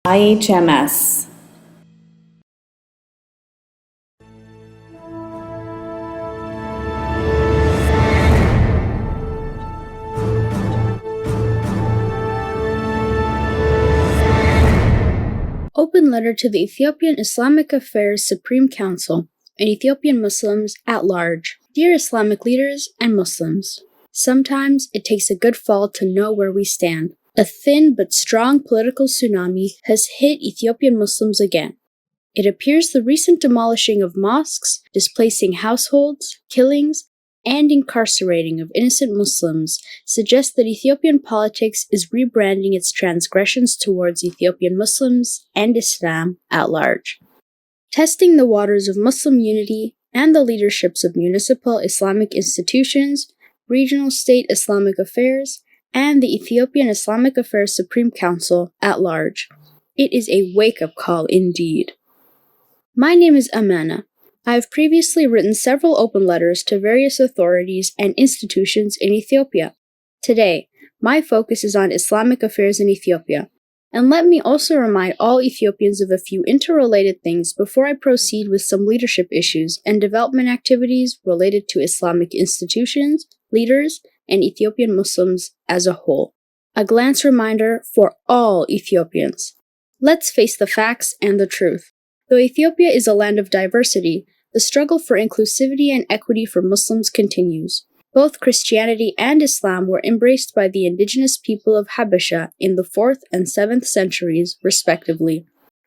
IHMS. Open letter to the Ethiopian Islamic Affairs Supreme Council and Ethiopian Muslims at large. Dear Islamic leaders and Muslims, sometimes it takes a good fall to know where we stand. A thin but strong political tsunami has hit Ethiopian Muslims again. It appears the recent demolishing of mosques, displacing households, killings, and incarcerating of innocent Muslims suggests that Ethiopian politics is rebranding its transgressions towards Ethiopian Muslims and Islam at large. Testing the waters of Muslim unity and the leaderships of municipal Islamic institutions, regional state Islamic affairs, and the Ethiopian Islamic Affairs Supreme Council at large. It is a wake-up call indeed. My name is Amana. I have previously written several open letters to various authorities and institutions in Ethiopia. Today, my focus is on Islamic affairs in Ethiopia. And let me also remind all Ethiopians of a few interrelated things before I proceed with some leadership issues and development activities related to Islamic institutions, leaders, and Ethiopian Muslims as a whole. A glance reminder for all Ethiopians. Let's face the facts and the truth. Though Ethiopia is a land of diversity, the struggle for inclusivity and equity for Muslims continues. Both Christianity and Islam were embraced by the indigenous people of Habesha in the 4th and 7th centuries, respectively.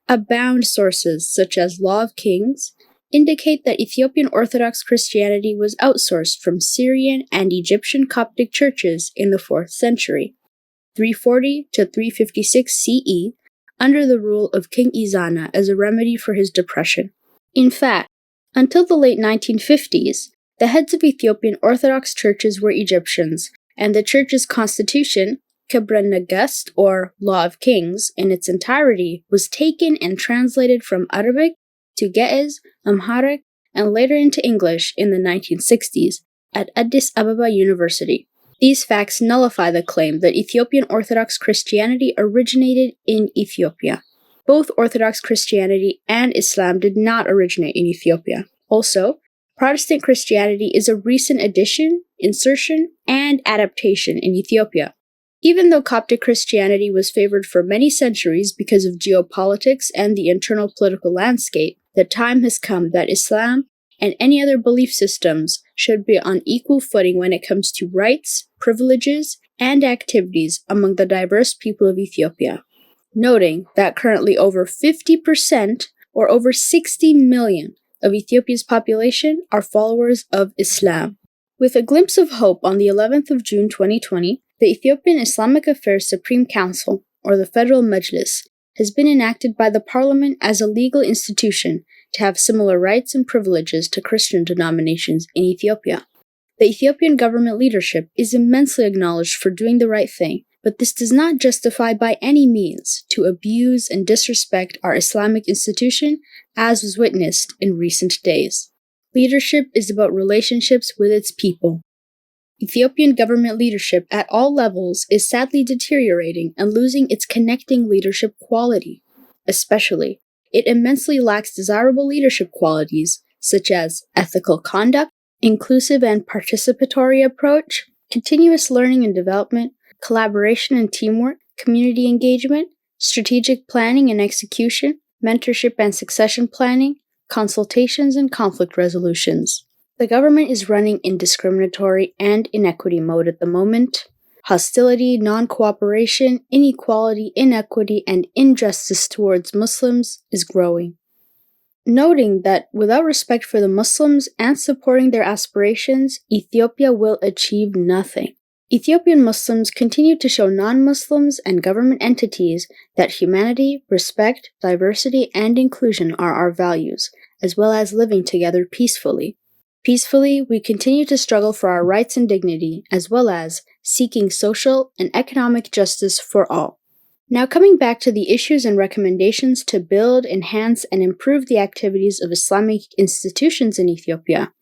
Abound sources, such as Law of Kings, indicate that Ethiopian Orthodox Christianity was outsourced from Syrian and Egyptian Coptic churches in the 4th century, 340 to 356 CE, under the rule of King Izana as a remedy for his depression. In fact, until the late 1950s, the heads of Ethiopian Orthodox churches were Egyptians, and the church's constitution, Kibre Negest, or Law of Kings, in its entirety was taken and translated from Arabic to Ge'ez, Amharic, and later into English in the 1960s at Addis Ababa University. These facts nullify the claim that Ethiopian Orthodox Christianity originated in Ethiopia. Both Orthodox Christianity and Islam did not originate in Ethiopia. Also, Protestant Christianity is a recent addition, insertion, and adaptation in Ethiopia. Even though Coptic Christianity was favored for many centuries because of geopolitics and the internal political landscape, the time has come that Islam and any other belief systems should be on equal footing when it comes to rights, privileges, and activities among the diverse people of Ethiopia. Noting that currently over 50%, or over 60 million, of Ethiopia's population are followers of Islam. With a glimpse of hope on the 11th of June 2020, the Ethiopian Islamic Affairs Supreme Council, or the Federal Majlis, has been enacted by the parliament as a legal institution to have similar rights and privileges to Christian denominations in Ethiopia. The Ethiopian government leadership is immensely acknowledged for doing the right thing, but this does not justify by any means to abuse and disrespect our Islamic institution, as was witnessed in recent days. Leadership is about relationships with its people. Ethiopian government leadership at all levels is sadly deteriorating and losing its connecting leadership quality. Especially, it immensely lacks desirable leadership qualities such as ethical conduct, inclusive and participatory approach, continuous learning and development, collaboration and teamwork, community engagement, strategic planning and execution, mentorship and succession planning, consultations and conflict resolutions. The government is running in discriminatory and inequity mode at the moment. Hostility, non-cooperation, inequality, inequity, and injustice towards Muslims is growing. Noting that without respect for the Muslims and supporting their aspirations, Ethiopia will achieve nothing. Ethiopian Muslims continue to show non-Muslims and government entities that humanity, respect, diversity, and inclusion are our values, as well as living together peacefully. Peacefully, we continue to struggle for our rights and dignity, as well as seeking social and economic justice for all. Now coming back to the issues and recommendations to build, enhance, and improve the activities of Islamic institutions in Ethiopia.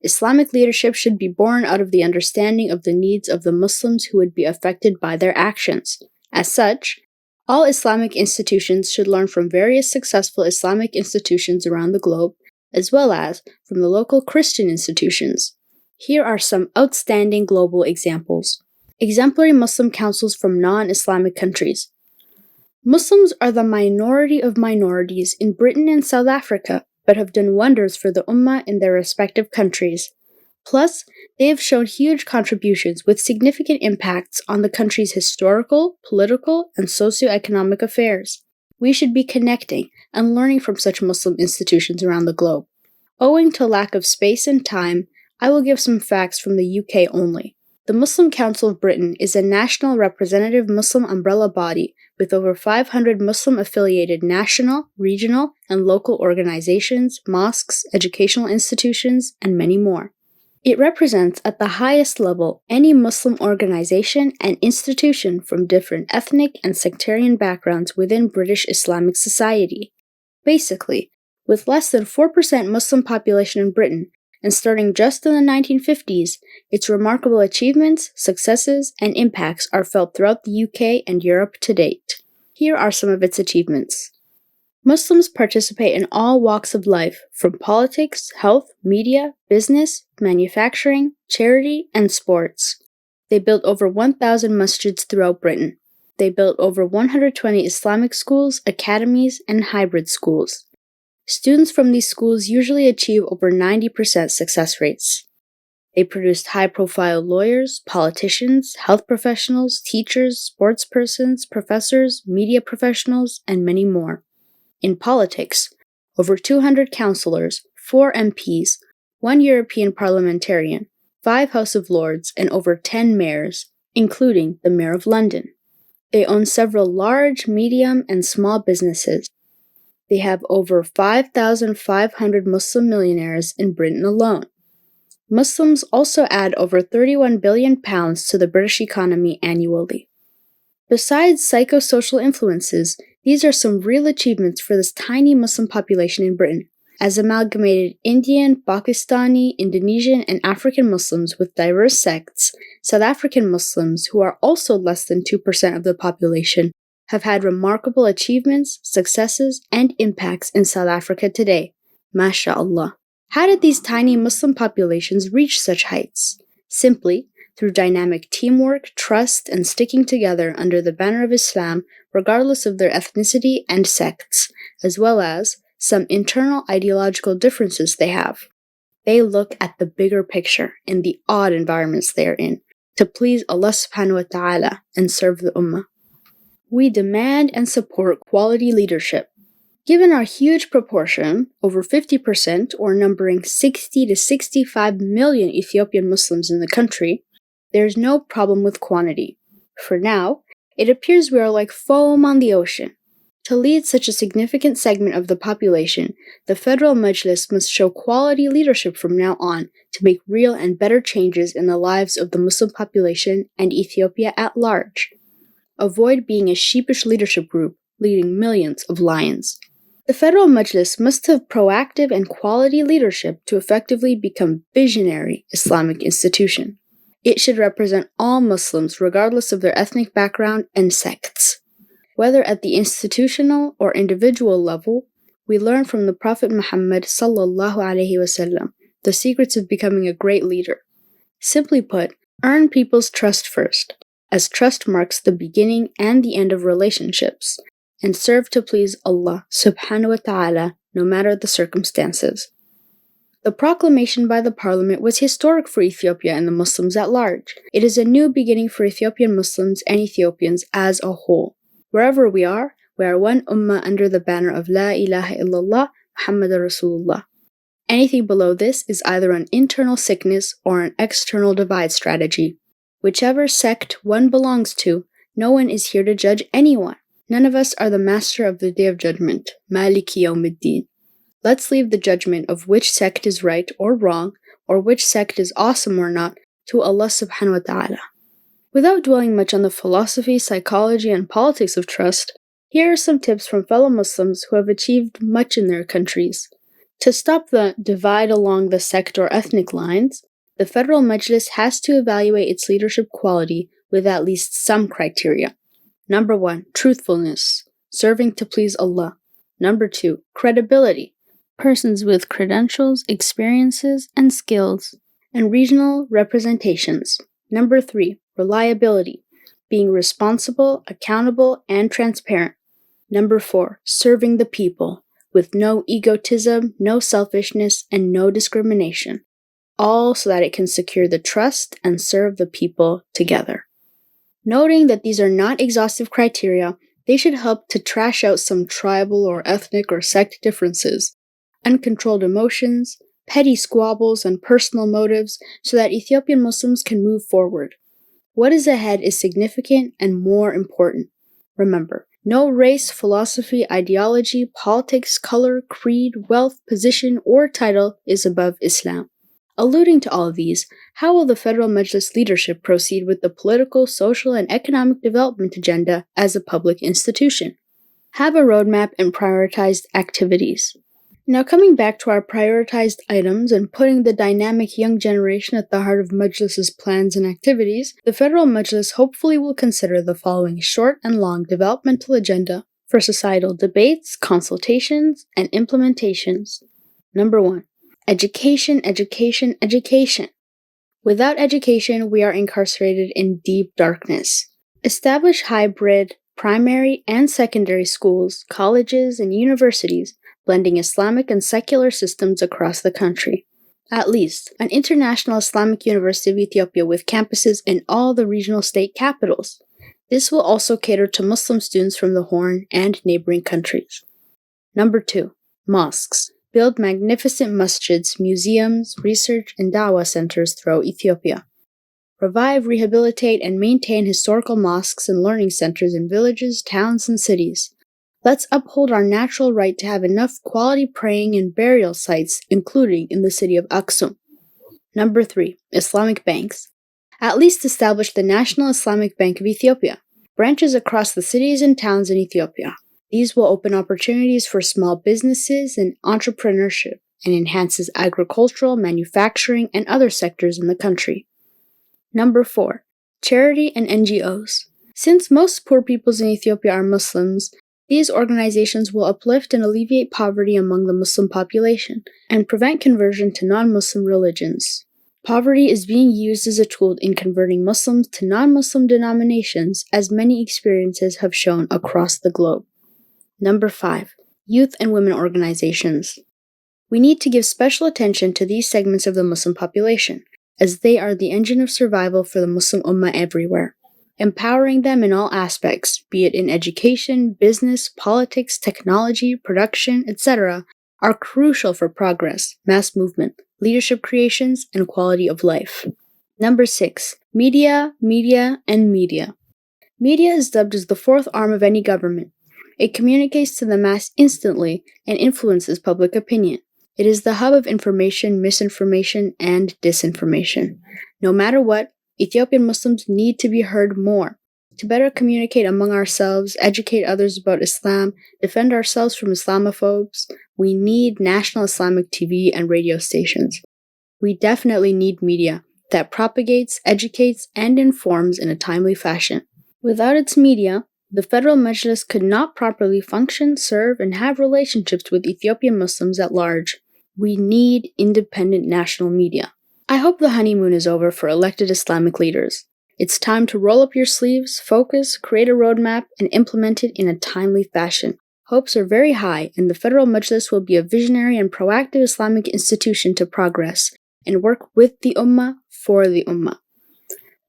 Islamic leadership should be born out of the understanding of the needs of the Muslims who would be affected by their actions. As such, All Islamic institutions should learn from various successful Islamic institutions around the globe, as well as from the local Christian institutions. Here are some outstanding global examples. Exemplary Muslim councils from non-Islamic countries. Muslims are the minority of minorities in Britain and South Africa, but have done wonders for the Ummah in their respective countries. Plus, they have shown huge contributions with significant impacts on the country's historical, political, and socio-economic affairs. We should be connecting and learning from such Muslim institutions around the globe. Owing to lack of space and time, I will give some facts from the UK only. The Muslim Council of Britain is a national representative Muslim umbrella body with over 500 Muslim-affiliated national, regional, and local organizations, mosques, educational institutions, and many more. It represents at the highest level any Muslim organization and institution from different ethnic and sectarian backgrounds within British Islamic society. Basically, with less than 4% Muslim population in Britain, and starting just in the 1950s, its remarkable achievements, successes, and impacts are felt throughout the UK and Europe to date. Here are some of its achievements. Muslims participate in all walks of life, from politics, health, media, business, manufacturing, charity, and sports. They built over 1,000 masjids throughout Britain. They built over 120 Islamic schools, academies, and hybrid schools. Students from these schools usually achieve over 90% success rates. They produced high-profile lawyers, politicians, health professionals, teachers, sportspersons, professors, media professionals, and many more. In politics, over 200 councillors, 4 MPs, 1 European parliamentarian, 5 House of Lords, and over 10 mayors, including the Mayor of London. They own several large, medium, and small businesses. They have over 5,500 Muslim millionaires in Britain alone. Muslims also add over £31 billion to the British economy annually. Besides psychosocial influences, these are some real achievements for this tiny Muslim population in Britain, as amalgamated Indian, Pakistani, Indonesian, and African Muslims with diverse sects. South African Muslims, who are also less than 2% of the population, have had remarkable achievements, successes, and impacts in South Africa today. MashaAllah. How did these tiny Muslim populations reach such heights? Simply, through dynamic teamwork, trust, and sticking together under the banner of Islam, regardless of their ethnicity and sects, as well as some internal ideological differences they have. They look at the bigger picture in the odd environments they are in, to please Allah subhanahu wa ta'ala and serve the Ummah. We demand and support quality leadership. Given our huge proportion, over 50% or numbering 60 to 65 million Ethiopian Muslims in the country, there's no problem with quantity. For now, it appears we are like foam on the ocean. To lead such a significant segment of the population, the Federal Majlis must show quality leadership from now on to make real and better changes in the lives of the Muslim population and Ethiopia at large. Avoid being a sheepish leadership group leading millions of lions. The Federal Majlis must have proactive and quality leadership to effectively become visionary Islamic institution. It should represent all Muslims regardless of their ethnic background and sects. Whether at the institutional or individual level, we learn from the Prophet Muhammad sallallahu alaihi wasallam the secrets of becoming a great leader. Simply put, earn people's trust first, as trust marks the beginning and the end of relationships, and serve to please Allah subhanahu wa ta'ala no matter the circumstances. The proclamation by the parliament was historic for Ethiopia and the Muslims at large. It is a new beginning for Ethiopian Muslims and Ethiopians as a whole. Wherever we are one ummah under the banner of La ilaha illallah Muhammadur Rasulullah. Anything below this is either an internal sickness or an external divide strategy. Whichever sect one belongs to, no one is here to judge anyone. None of us are the master of the Day of Judgment, Maliki Yawmiddin. Let's leave the judgment of which sect is right or wrong, or which sect is awesome or not, to Allah subhanahu wa ta'ala. Without dwelling much on the philosophy, psychology, and politics of trust, here are some tips from fellow Muslims who have achieved much in their countries. To stop the divide along the sect or ethnic lines, the Federal Majlis has to evaluate its leadership quality with at least some criteria. Number 1, truthfulness, serving to please Allah. Number 2, credibility, persons with credentials, experiences, and skills, and regional representations. Number 3, reliability, being responsible, accountable, and transparent. Number 4, serving the people, with no egotism, no selfishness, and no discrimination, all so that it can secure the trust and serve the people together. Noting that these are not exhaustive criteria, they should help to trash out some tribal or ethnic or sect differences, uncontrolled emotions, petty squabbles, and personal motives so that Ethiopian Muslims can move forward. What is ahead is significant and more important. Remember, no race, philosophy, ideology, politics, color, creed, wealth, position, or title is above Islam. Alluding to all of these, how will the Federal Majlis leadership proceed with the political, social, and economic development agenda as a public institution? Have a roadmap and prioritized activities. Now, coming back to our prioritized items and putting the dynamic young generation at the heart of Majlis's plans and activities, the Federal Majlis hopefully will consider the following short and long developmental agenda for societal debates, consultations, and implementations. Number 1. Education, education, education. Without education, we are incarcerated in deep darkness. Establish hybrid, primary, and secondary schools, colleges, and universities, blending Islamic and secular systems across the country. At least, an international Islamic University of Ethiopia with campuses in all the regional state capitals. This will also cater to Muslim students from the Horn and neighboring countries. Number 2. Mosques. Build magnificent masjids, museums, research, and dawah centers throughout Ethiopia. Revive, rehabilitate, and maintain historical mosques and learning centers in villages, towns, and cities. Let's uphold our natural right to have enough quality praying and burial sites, including in the city of Aksum. Number 3. Islamic banks. At least establish the National Islamic Bank of Ethiopia, branches across the cities and towns in Ethiopia. These will open opportunities for small businesses and entrepreneurship and enhances agricultural, manufacturing, and other sectors in the country. Number 4. Charity and NGOs. Since most poor peoples in Ethiopia are Muslims, these organizations will uplift and alleviate poverty among the Muslim population and prevent conversion to non-Muslim religions. Poverty is being used as a tool in converting Muslims to non-Muslim denominations, as many experiences have shown across the globe. Number 5. Youth and women organizations. We need to give special attention to these segments of the Muslim population, as they are the engine of survival for the Muslim Ummah everywhere. Empowering them in all aspects, be it in education, business, politics, technology, production, etc., are crucial for progress, mass movement, leadership creations, and quality of life. Number 6. Media, media, and media. Media is dubbed as the fourth arm of any government. It communicates to the mass instantly and influences public opinion. It is the hub of information, misinformation, and disinformation. No matter what, Ethiopian Muslims need to be heard more. To better communicate among ourselves, educate others about Islam, defend ourselves from Islamophobes, we need national Islamic TV and radio stations. We definitely need media that propagates, educates, and informs in a timely fashion. Without its media, the Federal Majlis could not properly function, serve, and have relationships with Ethiopian Muslims at large. We need independent national media. I hope the honeymoon is over for elected Islamic leaders. It's time to roll up your sleeves, focus, create a roadmap, and implement it in a timely fashion. Hopes are very high, and the Federal Majlis will be a visionary and proactive Islamic institution to progress and work with the Ummah for the Ummah.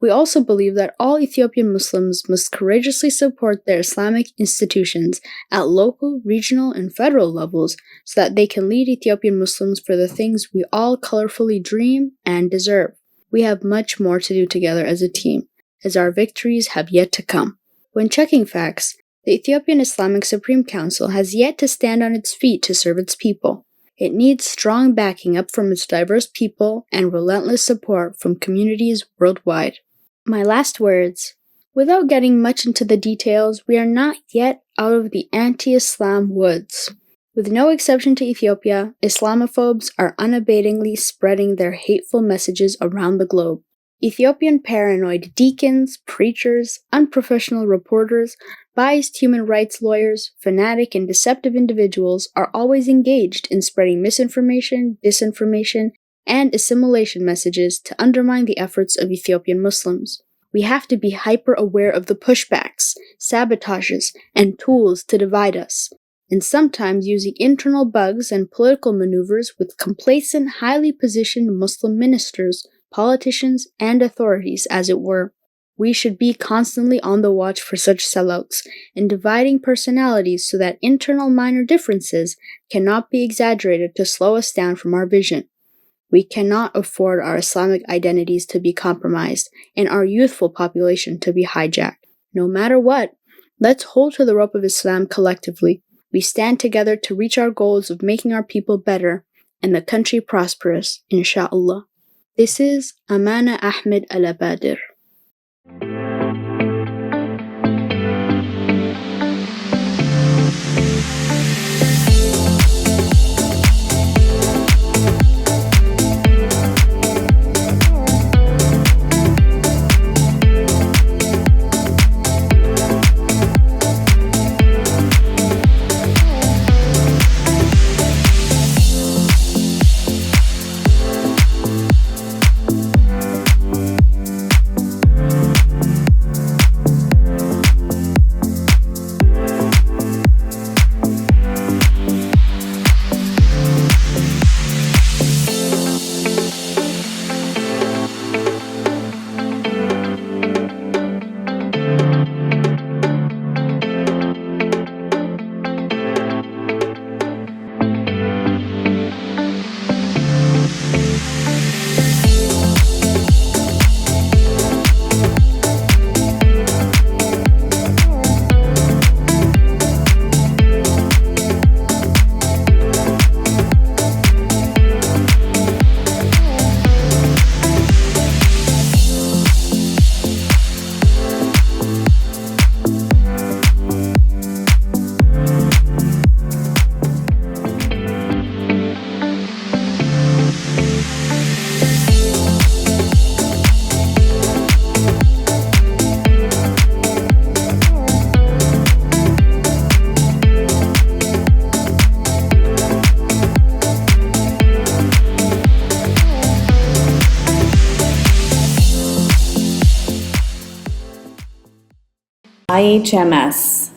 We also believe that all Ethiopian Muslims must courageously support their Islamic institutions at local, regional, and federal levels so that they can lead Ethiopian Muslims for the things we all colorfully dream and deserve. We have much more to do together as a team, as our victories have yet to come. When checking facts, the Ethiopian Islamic Supreme Council has yet to stand on its feet to serve its people. It needs strong backing up from its diverse people and relentless support from communities worldwide. My last words. Without getting much into the details, we are not yet out of the anti-Islam woods. With no exception to Ethiopia, Islamophobes are unabatingly spreading their hateful messages around the globe. Ethiopian paranoid deacons, preachers, unprofessional reporters, biased human rights lawyers, fanatic and deceptive individuals are always engaged in spreading misinformation, disinformation, and assimilation messages to undermine the efforts of Ethiopian Muslims. We have to be hyper-aware of the pushbacks, sabotages, and tools to divide us, and sometimes using internal bugs and political maneuvers with complacent, highly positioned Muslim ministers, politicians, and authorities, as it were. We should be constantly on the watch for such sellouts and dividing personalities so that internal minor differences cannot be exaggerated to slow us down from our vision. We cannot afford our Islamic identities to be compromised and our youthful population to be hijacked. No matter what, let's hold to the rope of Islam collectively. We stand together to reach our goals of making our people better and the country prosperous, inshallah. This is Amana Ahmed Al-Abadir. IHMS